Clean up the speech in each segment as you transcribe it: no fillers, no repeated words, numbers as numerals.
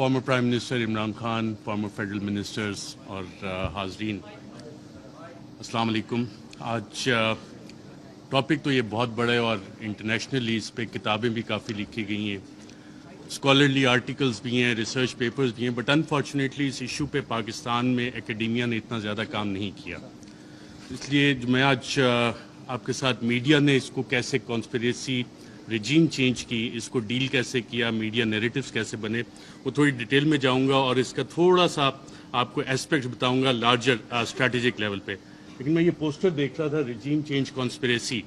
Farmer prime minister Imran Khan, former federal ministers اور حاضرین، السلام علیکم۔ آج ٹاپک تو یہ بہت بڑا ہے اور انٹرنیشنلی اس پہ کتابیں بھی کافی لکھی گئی ہیں، اسکالرلی آرٹیکلز بھی ہیں، ریسرچ پیپرز بھی ہیں، بٹ انفارچونیٹلی اس ایشو پہ پاکستان میں اکیڈیمیا نے اتنا زیادہ کام نہیں کیا۔ اس لیے میں آج آپ کے ساتھ میڈیا نے اس کو کیسے کانسپریسی رجیم چینج کی، اس کو ڈیل کیسے کیا، میڈیا نیریٹیوز کیسے بنے، وہ تھوڑی ڈیٹیل میں جاؤں گا اور اس کا تھوڑا سا آپ کو اسپیکٹس بتاؤں گا لارجر اسٹریٹجک لیول پہ۔ لیکن میں یہ پوسٹر دیکھ رہا تھا رجیم چینج کانسپریسی،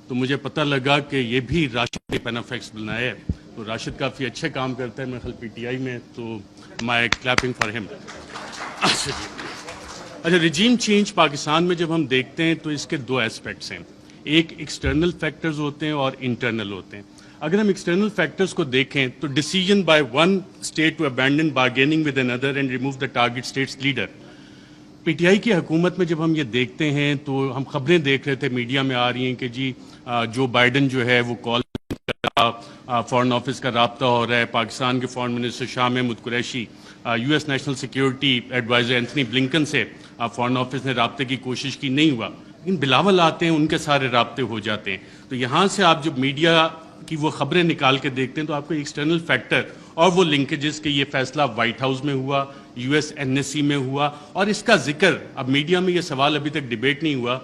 تو مجھے پتہ لگا کہ یہ بھی راشد نے پینافیکس بنایا ہے، تو راشد کافی اچھے کام کرتا ہے، میں خیال پی ٹی آئی میں، تو مائی کلیپنگ فار ہم۔ اچھا، رجیم چینج پاکستان میں جب ہم دیکھتے ہیں تو اس کے دو اسپیکٹس ہیں، ایک ایکسٹرنل فیکٹرز ہوتے ہیں اور انٹرنل ہوتے ہیں۔ اگر ہم ایکسٹرنل فیکٹرز کو دیکھیں تو decision by one state to abandon bargaining with اندر and remove the target states leader. P T I کی حکومت میں جب ہم یہ دیکھتے ہیں تو ہم خبریں دیکھ رہے تھے، میڈیا میں آ رہی ہیں کہ جی جو بائیڈن جو ہے وہ کال فارن آفس کا رابطہ ہو رہا ہے، پاکستان کے foreign minister Shah Mahmood Qureshi, U S national security adviser Antony Blinken سے فارن آفس نے رابطے کی کوشش کی، نہیں ہوا، لیکن بلاول آتے ہیں ان کے سارے رابطے ہو جاتے ہیں۔ تو یہاں سے آپ جب میڈیا کی وہ خبریں نکال کے دیکھتے ہیں تو آپ کو ایکسٹرنل فیکٹر اور وہ لنکیجز کہ یہ فیصلہ وائٹ ہاؤس میں ہوا، U S N S C میں ہوا، اور اس کا ذکر اب میڈیا میں یہ سوال ابھی تک ڈیبیٹ نہیں ہوا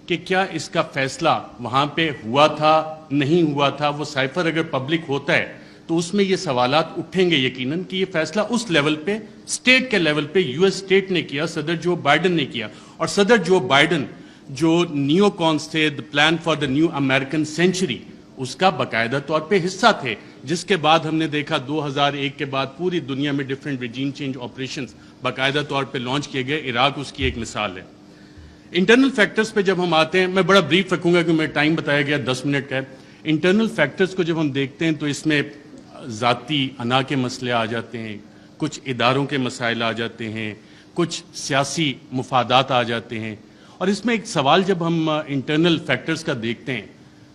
کہ کیا اس کا فیصلہ وہاں پہ ہوا تھا نہیں ہوا تھا۔ وہ سائفر اگر پبلک ہوتا ہے تو اس میں یہ سوالات اٹھیں گے یقیناً کہ یہ فیصلہ اس لیول پہ اسٹیٹ کے لیول پہ یو ایس اسٹیٹ نے کیا، صدر جو بائیڈن نے کیا، اور صدر جو بائیڈن جو نیو کونس تھے، the plan for the new American century, اس کا باقاعدہ طور پہ حصہ تھے، جس کے بعد ہم نے دیکھا 2001 کے بعد پوری دنیا میں ڈفرینٹ رجیم چینج آپریشنز باقاعدہ طور پہ لانچ کیے گئے۔ عراق اس کی ایک مثال ہے۔ انٹرنل فیکٹرز پہ جب ہم آتے ہیں، میں بڑا بریف رکھوں گا کہ میں ٹائم بتایا گیا 10 منٹ کا ہے۔ انٹرنل فیکٹرز کو جب ہم دیکھتے ہیں تو اس میں ذاتی انا کے مسئلے آ جاتے ہیں، کچھ اداروں کے مسائل آ جاتے ہیں، کچھ سیاسی مفادات آ جاتے ہیں، اور اس میں ایک سوال جب ہم انٹرنل فیکٹرز کا دیکھتے ہیں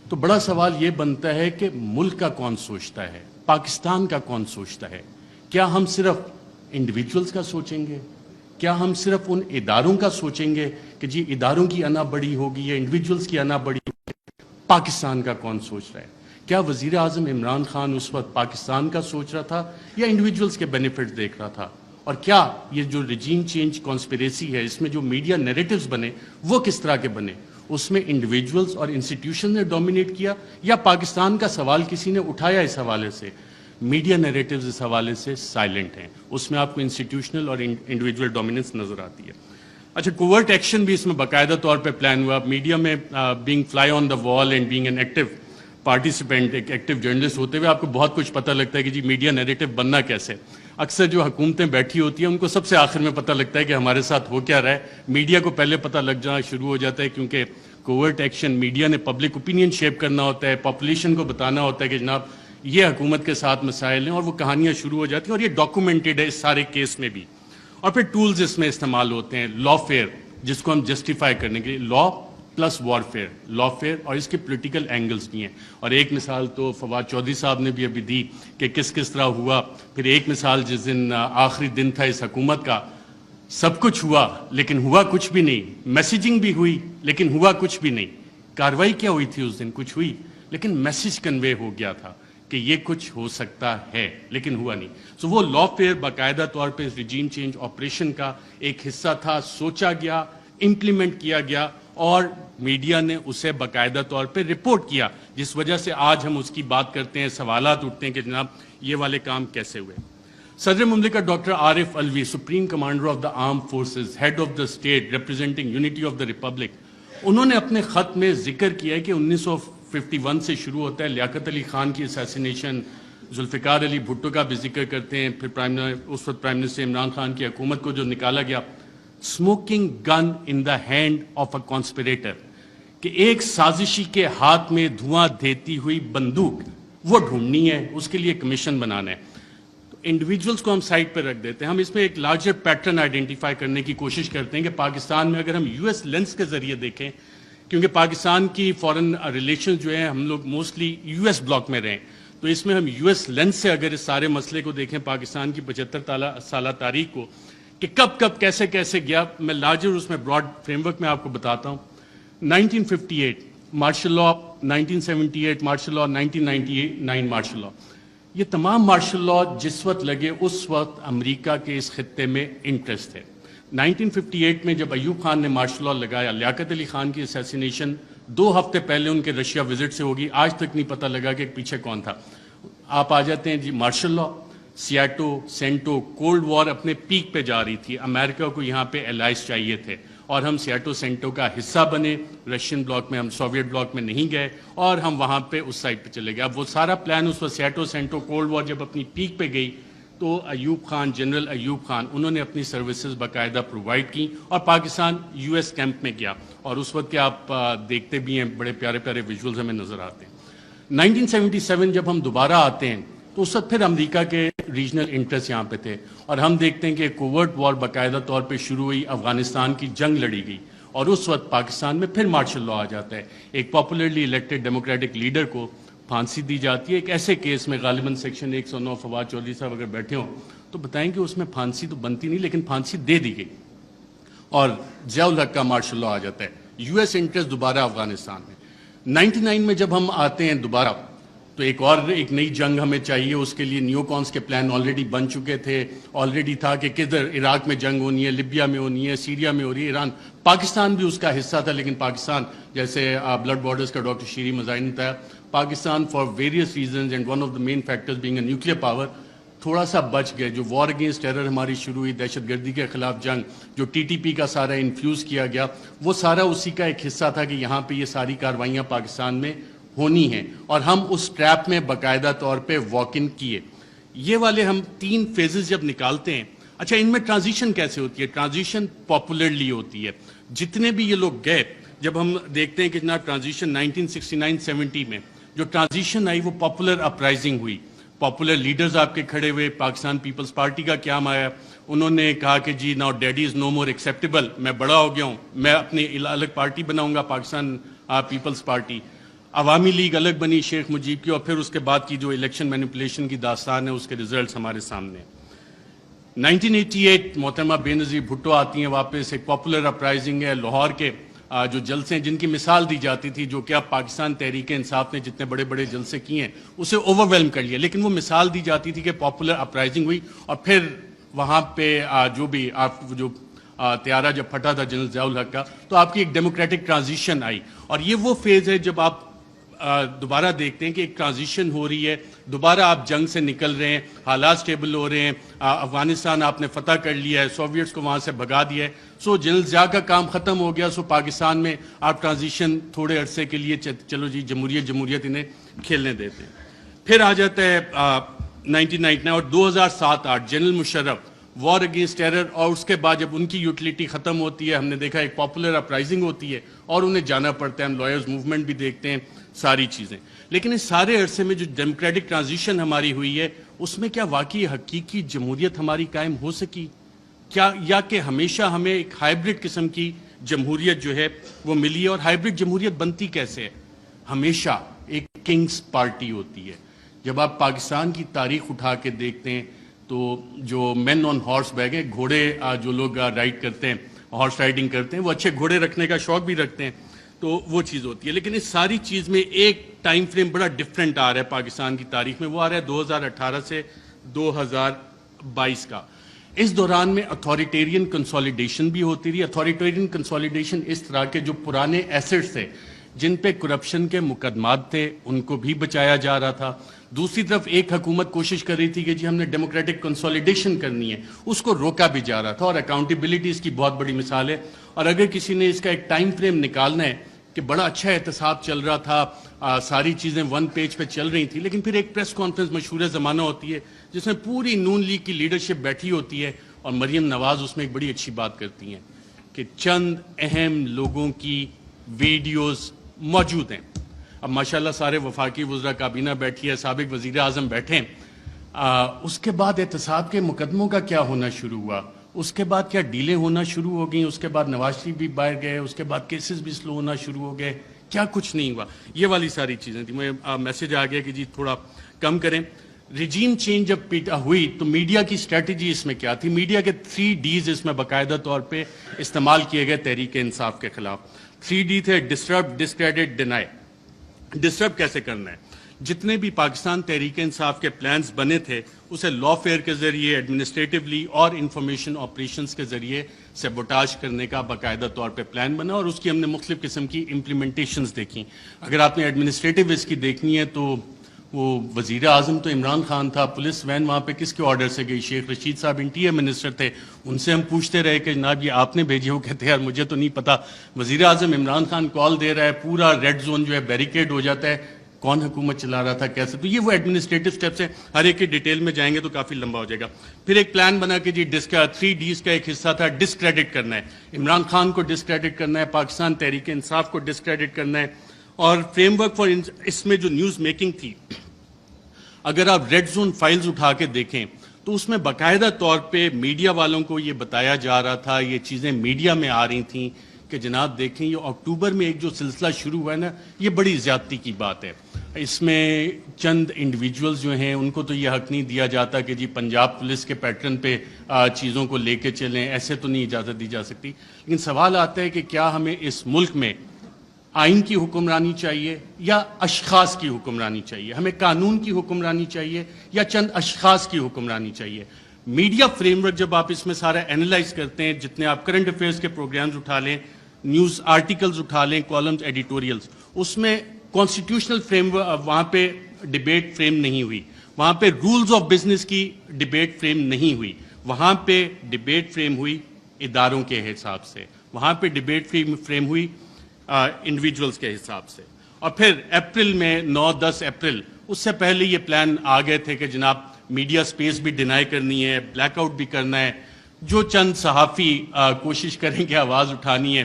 تو بڑا سوال یہ بنتا ہے کہ ملک کا کون سوچتا ہے، پاکستان کا کون سوچتا ہے؟ کیا ہم صرف انڈیویجولز کا سوچیں گے؟ کیا ہم صرف ان اداروں کا سوچیں گے کہ جی اداروں کی انا بڑی ہوگی یا انڈیویجولز کی انا بڑی ہوگی؟ پاکستان کا کون سوچ رہا ہے؟ کیا وزیر اعظم عمران خان اس وقت پاکستان کا سوچ رہا تھا یا انڈیویجولز کے بینیفٹ دیکھ رہا تھا؟ اور کیا یہ جو رجیم چینج کانسپریسی ہے، اس میں جو میڈیا نیریٹیوز بنے وہ کس طرح کے بنے؟ اس میں انڈیویجولز اور انسٹیٹیوشن نے ڈومینیٹ کیا یا پاکستان کا سوال کسی نے اٹھایا؟ اس حوالے سے میڈیا نیریٹیوز اس حوالے سے سائلنٹ ہیں، اس میں آپ کو انسٹیٹیوشنل اور انڈیویجول ڈومیننس نظر آتی ہے۔ اچھا، کوورٹ ایکشن بھی اس میں باقاعدہ طور پہ پلان ہوا۔ میڈیا میں being fly on the wall and being an active participant, ایک ایکٹیو جرنلسٹ ہوتے ہوئے آپ کو بہت کچھ پتہ لگتا ہے کہ جی میڈیا نیریٹیو بننا کیسے۔ اکثر جو حکومتیں بیٹھی ہوتی ہیں ان کو سب سے آخر میں پتہ لگتا ہے کہ ہمارے ساتھ ہو کیا رہا ہے، میڈیا کو پہلے پتہ لگ جانا شروع ہو جاتا ہے، کیونکہ کوورٹ ایکشن میڈیا نے پبلک اوپینین شیپ کرنا ہوتا ہے، پاپولیشن کو بتانا ہوتا ہے کہ جناب یہ حکومت کے ساتھ مسائل ہیں، اور وہ کہانیاں شروع ہو جاتی ہیں، اور یہ ڈاکومنٹڈ ہے اس سارے کیس میں بھی۔ اور پھر ٹولز اس میں استعمال ہوتے ہیں، لا فیئر جس کو ہم جسٹیفائی کرنے کے لیے، لا پلس وارفیئر، لا فیئر، اور اس کے پولیٹیکل اینگلز بھی ہیں۔ اور ایک مثال تو فواد چودھری صاحب نے بھی ابھی دی کہ کس طرح ہوا۔ پھر ایک مثال جس دن آخری دن تھا اس حکومت کا، سب کچھ ہوا لیکن ہوا کچھ بھی نہیں، میسیجنگ بھی ہوئی لیکن ہوا کچھ بھی نہیں۔ کاروائی کیا ہوئی تھی اس دن؟ کچھ ہوئی، لیکن میسیج کنوے ہو گیا تھا کہ یہ کچھ ہو سکتا ہے لیکن ہوا نہیں۔ سو وہ لا فیئر باقاعدہ طور پہ اس رجیم چینج آپریشن کا ایک حصہ تھا، سوچا گیا، امپلیمنٹ کیا گیا، اور میڈیا نے اسے باقاعدہ طور پہ رپورٹ کیا، جس وجہ سے آج ہم اس کی بات کرتے ہیں، سوالات اٹھتے ہیں کہ جناب یہ والے کام کیسے ہوئے۔ صدر مملکت doctor Arif Alvi, supreme commander of the armed forces, head of the state representing unity of the republic, انہوں نے اپنے خط میں ذکر کیا ہے کہ 1951 سے شروع ہوتا ہے، لیاقت علی خان کی اسیسینیشن، ذوالفقار علی بھٹو کا بھی ذکر کرتے ہیں، پھر اس وقت پرائم منسٹر عمران خان کی حکومت کو جو نکالا گیا، smoking gun in the hand of a conspirator, کہ ایک سازشی کے ہاتھ میں دھواں دیتی ہوئی بندوق وہ ڈھونڈنی ہے، اس کے لیے کمیشن بنانا ہے۔ تو انڈیویجولز کو ہم سائڈ پہ رکھ دیتے ہیں، ہم اس میں ایک لارجر پیٹرن آئیڈینٹیفائی کرنے کی کوشش کرتے ہیں کہ پاکستان میں اگر ہم یو ایس لینس کے ذریعے دیکھیں، کیونکہ پاکستان کی فارن ریلیشنز جو ہیں ہم لوگ موسٹلی یو ایس بلاک میں رہیں، تو اس میں ہم یو ایس لینس سے اگر اس سارے مسئلے کو دیکھیں پاکستان کی 75 سالہ تاریخ کو کہ کب کب کیسے کیسے گیا, میں لارجر اس میں براڈ فریم ورک میں آپ کو بتاتا ہوں. 1958 martial law, 1978 martial law, 1999 martial law, یہ تمام مارشل لا جس وقت لگے اس وقت امریکہ کے اس خطے میں انٹرسٹ تھے. 1958 میں جب ایوب خان نے مارشل لا لگایا, لیاقت علی خان کی اسیسینیشن 2 ہفتے پہلے ان کے رشیا وزٹ سے ہوگی, آج تک نہیں پتہ لگا کہ پیچھے کون تھا. آپ آ جاتے ہیں جی مارشل لا, سیاٹو, سینٹو, کولڈ وار اپنے پیک پہ جا رہی تھی, امریکہ کو یہاں پہ الائز چاہیے تھے اور ہم سیاٹو سینٹو کا حصہ بنے, رشین بلاک میں, ہم سوویٹ بلاک میں نہیں گئے اور ہم وہاں پہ اس سائڈ پہ چلے گئے. اب وہ سارا پلان اس وقت سیاٹو سینٹو کولڈ وار جب اپنی پیک پہ گئی تو ایوب خان, جنرل ایوب خان, انہوں نے اپنی سروسز باقاعدہ پرووائڈ کی اور پاکستان یو ایس کیمپ میں گیا, اور اس وقت کے آپ دیکھتے بھی ہیں بڑے پیارے پیارے ویژولز ہمیں نظر آتے ہیں. 1977 جب ہم دوبارہ آتے ہیں تو اس وقت پھر امریکہ کے ریجنل انٹرسٹ یہاں پہ تھے اور ہم دیکھتے ہیں کہ کوورٹ وار باقاعدہ طور پہ شروع ہوئی, افغانستان کی جنگ لڑی گئی اور اس وقت پاکستان میں پھر مارشل لا آ جاتا ہے. ایک پاپولرلی الیکٹڈ ڈیموکریٹک لیڈر کو پھانسی دی جاتی ہے ایک ایسے کیس میں, غالباً سیکشن 109, فواد چودھری صاحب اگر بیٹھے ہوں تو بتائیں کہ اس میں پھانسی تو بنتی نہیں لیکن پھانسی دے دی گئی اور ضیاء الحق کا مارشل لا آ جاتا ہے. یو ایس انٹرسٹ دوبارہ افغانستان میں. 99 میں جب ہم آتے ہیں دوبارہ تو ایک نئی جنگ ہمیں چاہیے, اس کے لیے نیو کانس کے پلان آلریڈی بن چکے تھے, آلریڈی تھا کہ کدھر عراق میں جنگ ہونی ہے, لیبیا میں ہونی ہے, سیریا میں ہو رہی ہے, ایران, پاکستان بھی اس کا حصہ تھا لیکن پاکستان جیسے بلڈ بارڈرز کا ڈاکٹر شیری مزاحی نے بتایا, Pakistan for various reasons and one of the main factors being a nuclear power تھوڑا سا بچ گئے. جو وار اگینسٹ ٹیرر ہماری شروع ہوئی, دہشت گردی کے خلاف جنگ, جو ٹی ٹی پی کا سارا انفیوز کیا گیا, وہ سارا اسی کا ایک حصہ تھا کہ یہاں پہ یہ ساری کارروائیاں پاکستان میں ہونی ہیں اور ہم اس ٹریپ میں باقاعدہ طور پہ واک ان کیے. یہ والے ہم 3 فیزز جب نکالتے ہیں, اچھا ان میں ٹرانزیشن کیسے ہوتی ہے؟ ٹرانزیشن پاپولرلی ہوتی ہے. جتنے بھی یہ لوگ گئے, جب ہم دیکھتے ہیں کہ جناب ٹرانزیشن 1969-70 میں جو ٹرانزیشن آئی وہ پاپولر اپرائزنگ ہوئی, پاپولر لیڈرز آپ کے کھڑے ہوئے. پاکستان پیپلز پارٹی کا قیام آیا, انہوں نے کہا کہ جی ناؤ ڈیڈی از نو مور ایکسیپٹیبل, میں بڑا ہو گیا ہوں, میں اپنی الگ پارٹی بناؤں گا, پاکستان پیپلز پارٹی. عوامی لیگ الگ بنی شیخ مجیب کی, اور پھر اس کے بعد کی جو الیکشن مینیپولیشن کی داستان ہے اس کے ریزلٹس ہمارے سامنے. 1988 محترمہ بے نظیر بھٹو آتی ہیں واپس, ایک پاپولر اپرائزنگ ہے. لاہور کے جو جلسے ہیں جن کی مثال دی جاتی تھی, جو کہ اب پاکستان تحریک انصاف نے جتنے بڑے بڑے جلسے کیے ہیں اسے اوور ویلم کر لیا, لیکن وہ مثال دی جاتی تھی کہ پاپولر اپرائزنگ ہوئی اور پھر وہاں پہ جو بھی جو طیارہ جب پھٹا تھا جنرل ضیاء الحق کا, تو آپ کی ایک ڈیموکریٹک ٹرانزیشن آئی. اور یہ وہ فیز ہے جب آپ دوبارہ دیکھتے ہیں کہ ایک ٹرانزیشن ہو رہی ہے, دوبارہ آپ جنگ سے نکل رہے ہیں, حالات سٹیبل ہو رہے ہیں, افغانستان آپ نے فتح کر لیا ہے, سوویٹس کو وہاں سے بھگا دیا ہے, سو جنرل ضیاء کا کام ختم ہو گیا, سو پاکستان میں آپ ٹرانزیشن تھوڑے عرصے کے لیے چلو جی جمہوریت انہیں کھیلنے دیتے ہیں. پھر آ جاتا ہے 1999 اور 2007-8 general Musharraf, war against terror, اور اس کے بعد جب ان کی یوٹیلیٹی ختم ہوتی ہے, ہم نے دیکھا ایک پاپولر اپرائزنگ ہوتی ہے اور انہیں جانا پڑتا ہے, ہم لائرز موومنٹ بھی دیکھتے ہیں, ساری چیزیں. لیکن اس سارے عرصے میں جو ڈیموکریٹک ٹرانزیشن ہماری ہوئی ہے اس میں کیا واقعی حقیقی جمہوریت ہماری قائم ہو سکی کیا, یا کہ ہمیشہ ہمیں ایک ہائیبرڈ قسم کی جمہوریت جو ہے وہ ملی ہے؟ اور ہائیبرڈ جمہوریت بنتی کیسے ہے؟ ہمیشہ ایک کنگز پارٹی ہوتی ہے. جب آپ پاکستان کی تاریخ اٹھا کے دیکھتے ہیں تو جو مین آن ہارس بیک ہیں, گھوڑے جو لوگ رائڈ کرتے ہیں, ہارس رائڈنگ کرتے ہیں, وہ اچھے گھوڑے رکھنے کا شوق بھی رکھتے ہیں, تو وہ چیز ہوتی ہے. لیکن اس ساری چیز میں ایک ٹائم فریم بڑا ڈیفرنٹ آ رہا ہے پاکستان کی تاریخ میں, وہ آ رہا ہے 2018 سے 2022 کا. اس دوران میں اتھارٹیرین کنسولیڈیشن بھی ہوتی رہی. اتھارٹیرین کنسولیڈیشن اس طرح کے جو پرانے ایسٹس تھے جن پہ کرپشن کے مقدمات تھے ان کو بھی بچایا جا رہا تھا. دوسری طرف ایک حکومت کوشش کر رہی تھی کہ جی ہم نے ڈیموکریٹک کنسولیڈیشن کرنی ہے, اس کو روکا بھی جا رہا تھا. اور اکاؤنٹیبلٹی اس کی بہت بڑی مثال ہے. اور اگر کسی نے اس کا ایک ٹائم فریم نکالنا ہے کہ بڑا اچھا احتساب چل رہا تھا, ساری چیزیں ون پیج پہ چل رہی تھیں, لیکن پھر ایک پریس کانفرنس مشہور زمانہ ہوتی ہے جس میں پوری نون لیگ کی لیڈرشپ بیٹھی ہوتی ہے اور مریم نواز اس میں ایک بڑی اچھی بات کرتی ہیں کہ چند اہم لوگوں کی ویڈیوز موجود ہیں. اب ماشاءاللہ سارے وفاقی وزراء کابینہ بیٹھی ہے, سابق وزیر اعظم بیٹھے ہیں. اس کے بعد احتساب کے مقدموں کا کیا ہونا شروع ہوا, اس کے بعد کیا ڈیلیں ہونا شروع ہو گئیں, اس کے بعد نواز شریف بھی باہر گئے, اس کے بعد کیسز بھی سلو ہونا شروع ہو گئے, کیا کچھ نہیں ہوا. یہ والی ساری چیزیں تھیں. میسج آ گیا کہ جی تھوڑا کم کریں. ریجیم چینج جب ہوئی تو میڈیا کی اسٹریٹجی اس میں کیا تھی؟ میڈیا کے 3 ڈیز اس میں باقاعدہ طور پہ استعمال کیے گئے تحریک انصاف کے خلاف. 3 ڈی تھے: ڈسٹرب، ڈسکریڈٹ، ڈینائی. ڈسٹرب کیسے کرنا ہے؟ جتنے بھی پاکستان تحریک انصاف کے پلانز بنے تھے اسے لا فیئر کے ذریعے، ایڈمنسٹریٹولی اور انفارمیشن آپریشنز کے ذریعے سیبوٹاج کرنے کا باقاعدہ طور پہ پلان بنا، اور اس کی ہم نے مختلف قسم کی امپلیمنٹیشنز دیکھی. اگر آپ نے ایڈمنسٹریٹو اس کی دیکھنی ہے تو وہ وزیر اعظم تو عمران خان تھا، پولیس وین وہاں پہ کس کے آرڈر سے گئی؟ شیخ رشید صاحب انٹیریئر منسٹر تھے، ان سے ہم پوچھتے رہے کہ جناب یہ آپ نے بھیجی؟ وہ کہتے ہیں یار مجھے تو نہیں پتا. وزیر اعظم عمران خان کال دے رہا ہے، پورا ریڈ زون جو ہے بیریکیڈ ہو جاتا ہے، کون حکومت چلا رہا تھا، کیسے؟ تو یہ وہ ایڈمنسٹریٹو سٹیپس ہیں، ہر ایک کی ڈیٹیل میں جائیں گے تو کافی لمبا ہو جائے گا. پھر ایک پلان بنا کہ جی 3 ڈیز کا ایک حصہ تھا ڈسکریڈٹ کرنا ہے، عمران خان کو ڈسکریڈٹ کرنا ہے، پاکستان تحریک انصاف کو ڈسکریڈٹ کرنا ہے. اور فریم ورک فار اس میں جو نیوز میکنگ تھی، اگر آپ ریڈ زون فائلز اٹھا کے دیکھیں تو اس میں باقاعدہ طور پہ میڈیا والوں کو یہ بتایا جا رہا تھا، یہ چیزیں میڈیا میں آ رہی تھیں کہ جناب دیکھیں یہ اکتوبر میں ایک جو سلسلہ شروع ہوا ہے نا، یہ بڑی زیادتی کی بات ہے. اس میں چند انڈیویجولز جو ہیں ان کو تو یہ حق نہیں دیا جاتا کہ جی پنجاب پولیس کے پیٹرن پہ چیزوں کو لے کے چلیں، ایسے تو نہیں اجازت دی جا سکتی. لیکن سوال آتا ہے کہ کیا ہمیں اس ملک میں آئین کی حکمرانی چاہیے یا اشخاص کی حکمرانی چاہیے؟ ہمیں قانون کی حکمرانی چاہیے یا چند اشخاص کی حکمرانی چاہیے؟ میڈیا فریم ورک جب آپ اس میں سارا اینالائز کرتے ہیں، جتنے آپ کرنٹ افیئرس کے پروگرامز اٹھا لیں، نیوز آرٹیکلز اٹھا لیں، کالمز، ایڈیٹوریلز، اس میں کانسٹیٹیوشنل فریم ورک وہاں پہ ڈیبیٹ فریم نہیں ہوئی، وہاں پہ رولز آف بزنس کی ڈیبیٹ فریم نہیں ہوئی، وہاں پہ ڈیبیٹ فریم ہوئی اداروں کے حساب سے، وہاں پہ ڈیبیٹ فریم ہوئی انڈیویجولز کے حساب سے. اور پھر اپریل میں 9-10 اپریل، اس سے پہلے یہ پلان آ گئے تھے کہ جناب میڈیا سپیس بھی ڈینائی کرنی ہے، بلیک آؤٹ بھی کرنا ہے، جو چند صحافی کوشش کریں کہ آواز اٹھانی ہے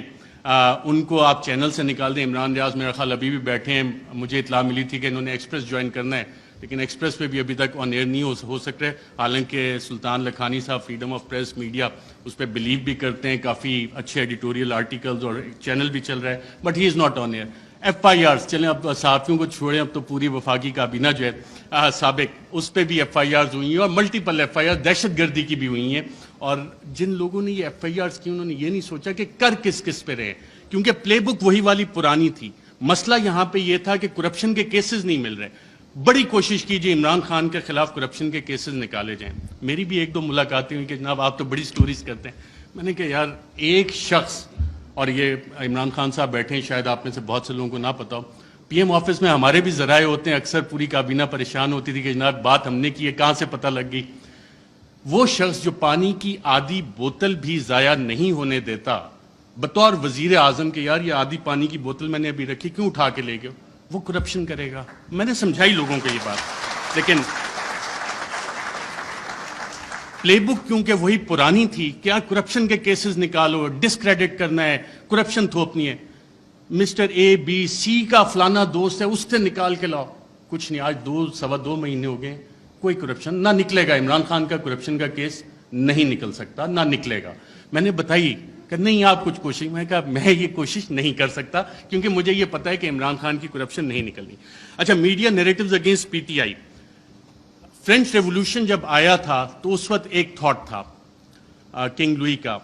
ان کو آپ چینل سے نکال دیں. عمران ریاض میرا خیال ابھی بھی بیٹھے ہیں، مجھے اطلاع ملی تھی کہ انہوں نے ایکسپریس جوائن کرنا ہے، لیکن ایکسپریس پہ بھی ابھی تک آن ایئر نہیں ہو سک رہے. حالانکہ سلطان لکھانی صاحب فریڈم آف پریس میڈیا اس پہ بلیو بھی کرتے ہیں، کافی اچھے ایڈیٹوریل آرٹیکلز اور چینل بھی چل رہا ہے، but he is not on air. FIRs چلیں، اب صحافیوں کو چھوڑیں، اب تو پوری وفاقی کابینہ جو ہے سابق، اس پہ بھی FIRs ہوئی ہیں، اور ملٹیپل FIRs دہشت گردی کی بھی ہوئی ہیں. اور جن لوگوں نے یہ FIRs کی انہوں نے یہ نہیں سوچا کہ کر کس کس پہ رہے، کیونکہ پلے بک وہی والی پرانی تھی. مسئلہ یہاں پہ یہ تھا کہ کرپشن کے کیسز نہیں مل رہے. بڑی کوشش کیجیے عمران خان کے خلاف کرپشن کے کیسز نکالے جائیں. میری بھی 1-2 ملاقاتیں ہوئی کہ جناب آپ تو بڑی سٹوریز کرتے ہیں. میں نے کہا یار ایک شخص، اور یہ عمران خان صاحب بیٹھے ہیں، شاید آپ میں سے بہت سے لوگوں کو نہ پتا ہو، PM آفس میں ہمارے بھی ذرائع ہوتے ہیں، اکثر پوری کابینہ پریشان ہوتی تھی کہ جناب بات ہم نے کی ہے، کہاں سے پتہ لگ گئی. وہ شخص جو پانی کی آدھی بوتل بھی ضائع نہیں ہونے دیتا بطور وزیر اعظم کہ یار یہ آدھی پانی کی بوتل میں نے ابھی رکھی، کیوں اٹھا کے لے گئے، وہ کرپشن کرے گا. میں نے سمجھائی لوگوں کو یہ بات، لیکن پلے بک کیونکہ وہی پرانی تھی، کیا کرپشن کے کیسز نکالو، ڈسکریڈٹ کرنا ہے، کرپشن تھوپنی ہے. مسٹر ABC کا فلانا دوست ہے، اس سے نکال کے لاؤ. کچھ نہیں، آج 2-2.25 مہینے ہو گئے، کوئی کرپشن نہ نکلے گا. عمران خان کا کرپشن کا کیس نہیں نکل سکتا، نہ نکلے گا. میں نے بتائی کہ نہیں آپ کچھ کوشش، میں کہا میں یہ کوشش نہیں کر سکتا کیونکہ مجھے یہ پتا ہے کہ عمران خان کی کرپشن نہیں نکلنی. اچھا، media narratives against PTI. French revolution جب آیا تھا تو اس وقت ایک تھاٹ تھا کنگ لوئی کا،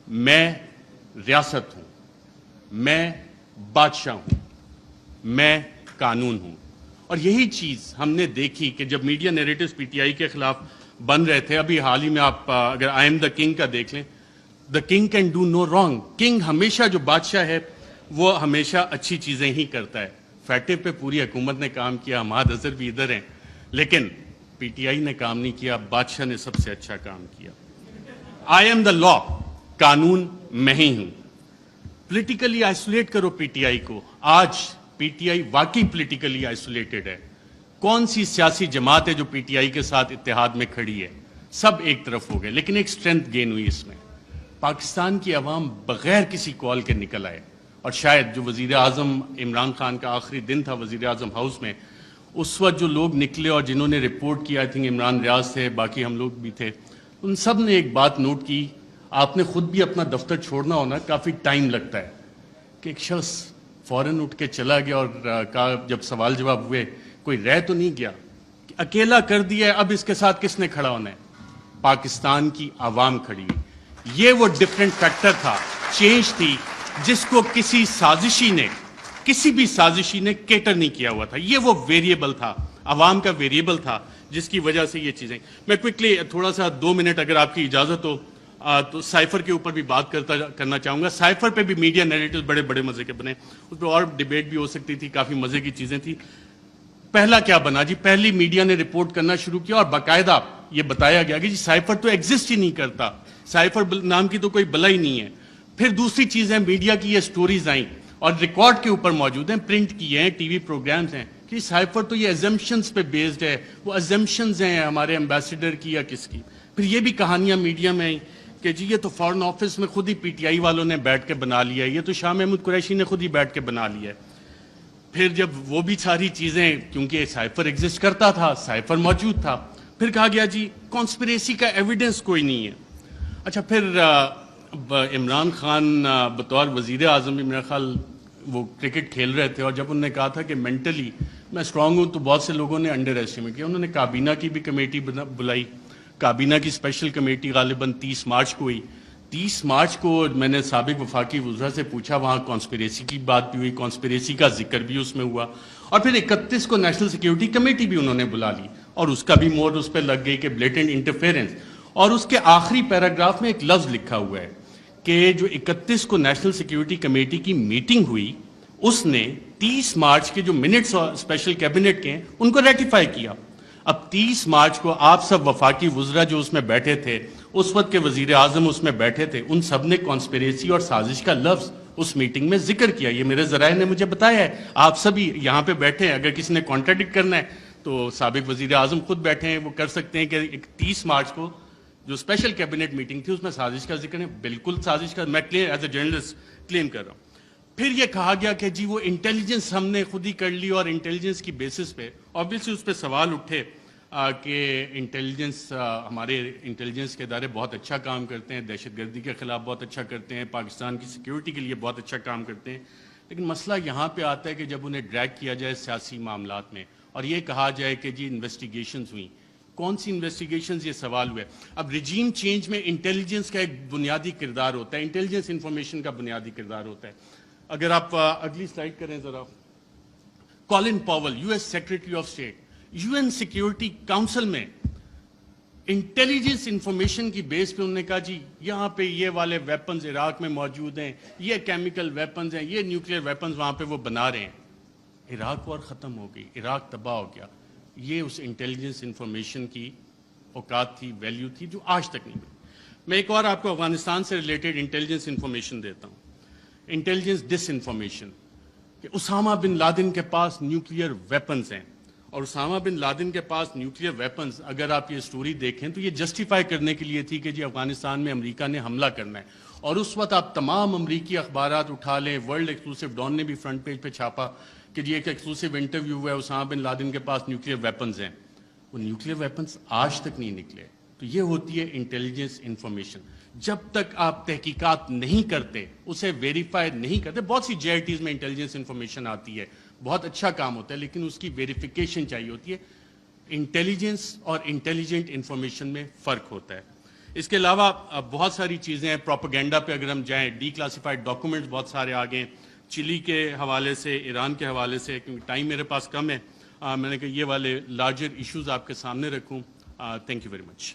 میں ریاست ہوں، میں بادشاہ ہوں، میں قانون ہوں. اور یہی چیز ہم نے دیکھی کہ جب میڈیا نیریٹوز PTI کے خلاف بن رہے تھے. ابھی حال ہی میں آپ اگر آئی ایم دا کنگ کا دیکھ لیں، the king can do no wrong. King ہمیشہ، جو بادشاہ ہے وہ ہمیشہ اچھی چیزیں ہی کرتا ہے. فیٹے پہ پوری حکومت نے کام کیا، حماد اظہر بھی ادھر ہیں، لیکن PTI نے کام نہیں کیا، بادشاہ نے سب سے اچھا کام کیا. آئی ایم دا لا، قانون میں ہی ہوں. پولیٹیکلی آئسولیٹ کرو PTI کو. آج PTI واقعی پولیٹیکلی آئسولیٹڈ ہے. کون سی سیاسی جماعت ہے جو PTI کے ساتھ اتحاد میں کھڑی ہے؟ سب ایک طرف ہو گئے. لیکن ایک سٹرینتھ گین ہوئی اس میں، پاکستان کی عوام بغیر کسی کال کے نکل آئے. اور شاید جو وزیر اعظم عمران خان کا آخری دن تھا وزیر اعظم ہاؤس میں، اس وقت جو لوگ نکلے اور جنہوں نے رپورٹ کیا، آئی تھنک عمران ریاض تھے، باقی ہم لوگ بھی تھے، ان سب نے ایک بات نوٹ کی. آپ نے خود بھی اپنا دفتر چھوڑنا ہونا، کافی ٹائم لگتا ہے، کہ ایک شخص فوراً اٹھ کے چلا گیا اور کہا، جب سوال جواب ہوئے، کوئی رہ تو نہیں گیا کہ اکیلا کر دیا ہے, اب اس کے ساتھ کس نے کھڑا ہونا ہے؟ پاکستان کی عوام کھڑی ہوئی. یہ وہ ڈفرینٹ فیکٹر تھا, چینج تھی, جس کو کسی بھی سازشی نے کیٹر نہیں کیا ہوا تھا. یہ وہ ویریبل تھا, عوام کا ویریبل تھا, جس کی وجہ سے یہ چیزیں. میں کوئکلی تھوڑا سا 2 منٹ اگر آپ کی اجازت ہو تو سائفر کے اوپر بھی بات کرنا چاہوں گا. سائفر پہ بھی میڈیا نیریٹیوز بڑے بڑے مزے کے بنے, اس پہ اور ڈیبیٹ بھی ہو سکتی تھی, کافی مزے کی چیزیں تھی. پہلا کیا بنا جی, پہلی میڈیا نے رپورٹ کرنا شروع کیا اور باقاعدہ یہ بتایا گیا کہ جی سائفر تو ایگزسٹ ہی نہیں کرتا, سائفر نام کی تو کوئی بلا ہی نہیں ہے. پھر دوسری چیز ہے, میڈیا کی یہ سٹوریز آئیں اور ریکارڈ کے اوپر موجود ہیں, پرنٹ کیے ہیں, ٹی وی پروگرامز ہیں کہ سائفر تو یہ ایزمپشنز پہ بیسڈ ہے. وہ ایزمپشنز ہیں ہمارے ایمبیسڈر کی یا کس کی. پھر یہ بھی کہانیاں میڈیا میں آئیں کہ جی یہ تو فارن آفس میں خود ہی پی ٹی آئی والوں نے بیٹھ کے بنا لیا ہے, یہ تو شاہ محمود قریشی نے خود ہی بیٹھ کے بنا لیا ہے. پھر جب وہ بھی ساری چیزیں, کیونکہ سائفر ایگزسٹ کرتا تھا, سائفر موجود تھا, پھر کہا گیا جی کانسپریسی کا ایویڈنس کوئی نہیں ہے. اچھا پھر عمران خان بطور وزیر اعظم بھی میرا خیال وہ کرکٹ کھیل رہے تھے, اور جب انہوں نے کہا تھا کہ مینٹلی میں اسٹرانگ ہوں, تو بہت سے لوگوں نے انڈر ایسٹیمیٹ کیا. انہوں نے کابینہ کی بھی کمیٹی بلائی, کابینہ کی اسپیشل کمیٹی غالباً 30 مارچ کو ہوئی. 30 مارچ کو میں نے سابق وفاقی وزراء سے پوچھا, وہاں کانسپریسی کی بات بھی ہوئی, کانسپریسی کا ذکر بھی اس میں ہوا, اور پھر 31 کو نیشنل سیکیورٹی کمیٹی بھی انہوں نے بلا لی, اور اس کا بھی مور اس پہ لگ گئی کہ بلیٹنٹ انٹرفیرنس. اور اس کے آخری پیراگراف میں ایک لفظ لکھا ہوا ہے کہ جو 31 کو نیشنل سیکیورٹی کمیٹی کی میٹنگ ہوئی, اس نے 30 مارچ کے جو منٹس اسپیشل کیبنٹ کے ہیں ان کو ریٹیفائی کیا. اب 30 مارچ کو آپ سب وفاقی وزراء جو اس میں بیٹھے تھے, اس وقت کے وزیر اعظم اس میں بیٹھے تھے, ان سب نے کانسپریسی اور سازش کا لفظ اس میٹنگ میں ذکر کیا. یہ میرے ذرائع نے مجھے بتایا ہے, آپ سبھی یہاں پہ بیٹھے ہیں, اگر کسی نے کانٹراڈکٹ کرنا ہے تو سابق وزیر اعظم خود بیٹھے ہیں, وہ کر سکتے ہیں کہ 30 مارچ کو جو اسپیشل کیبنٹ میٹنگ تھی اس میں سازش کا ذکر ہے. بالکل سازش کا میں ایز اے جرنلسٹ کلیم کر رہا ہوں. پھر یہ کہا گیا کہ جی وہ انٹیلیجنس ہم نے خود ہی کر لی, اور انٹیلیجنس کی بیسس پہ آبویسلی اس پہ سوال اٹھے کہ انٹیلیجنس, ہمارے انٹیلیجنس کے ادارے بہت اچھا کام کرتے ہیں, دہشت گردی کے خلاف بہت اچھا کرتے ہیں, پاکستان کی سیکیورٹی کے لیے بہت اچھا کام کرتے ہیں. لیکن مسئلہ یہاں پہ آتا ہے کہ جب انہیں ڈریگ کیا جائے سیاسی معاملات میں اور یہ کہا جائے کہ جی انویسٹیگیشنز ہوئیں, کون سی انویسٹیگیشنز, یہ سوال ہوا ہے. اب ریجیم چینج میں انٹیلیجنس کا ایک بنیادی کردار ہوتا ہے, انٹیلیجنس انفارمیشن کا بنیادی کردار ہوتا ہے. اگر آپ اگلی سلائڈ کریں ذرا, Colin Powell U S secretary of state, U N security council میں انٹیلیجنس انفارمیشن کی بیس پہ انہوں نے کہا جی یہاں پہ یہ والے ویپنز عراق میں موجود ہیں, یہ کیمیکل ویپنز ہیں, یہ نیوکلیئر ویپنز وہاں پہ وہ بنا رہے ہیں. عراق اور ختم ہو گئی, عراق تباہ ہو گیا. یہ اس انٹیلیجنس انفارمیشن کی اوقات تھی, ویلیو تھی, جو آج تک نہیں ملی. میں ایک اور آپ کو افغانستان سے ریلیٹڈ انٹیلیجنس انفارمیشن دیتا ہوں. انٹیلیجنس ڈس انفارمیشن کہ اسامہ بن لادن کے پاس نیوکلیئر ویپنز ہیں, اور اسامہ بن لادن کے پاس نیوکلیئر ویپنز, اگر آپ یہ سٹوری دیکھیں تو یہ جسٹیفائی کرنے کے لیے تھی کہ جی افغانستان میں امریکہ نے حملہ کرنا ہے. اور اس وقت آپ تمام امریکی اخبارات اٹھا لیں, ورلڈ ایکسکلوسیو ڈان نے بھی فرنٹ پیج پہ چھاپا کہ جی ایک ایکسکلوسیو انٹرویو ہوا ہے, اسامہ بن لادن کے پاس نیوکلیئر ویپنز ہیں. وہ نیوکلیئر ویپنز آج تک نہیں نکلے. تو یہ ہوتی ہے انٹیلیجنس انفارمیشن. جب تک آپ تحقیقات نہیں کرتے, اسے ویریفائی نہیں کرتے, بہت سی جے آئی ٹیز میں انٹیلیجنس انفارمیشن آتی ہے, بہت اچھا کام ہوتا ہے, لیکن اس کی ویریفیکیشن چاہیے ہوتی ہے. انٹیلیجنس اور انٹیلیجنٹ انفارمیشن میں فرق ہوتا ہے. اس کے علاوہ بہت ساری چیزیں ہیں. پروپیگنڈا پہ اگر ہم جائیں, ڈی کلاسیفائڈ ڈاکومنٹس بہت سارے آ گئے, چلی کے حوالے سے, ایران کے حوالے سے, کیونکہ ٹائم میرے پاس کم ہے, میں نے کہا یہ والے لارجر ایشوز آپ کے سامنے رکھوں. Thank you very much.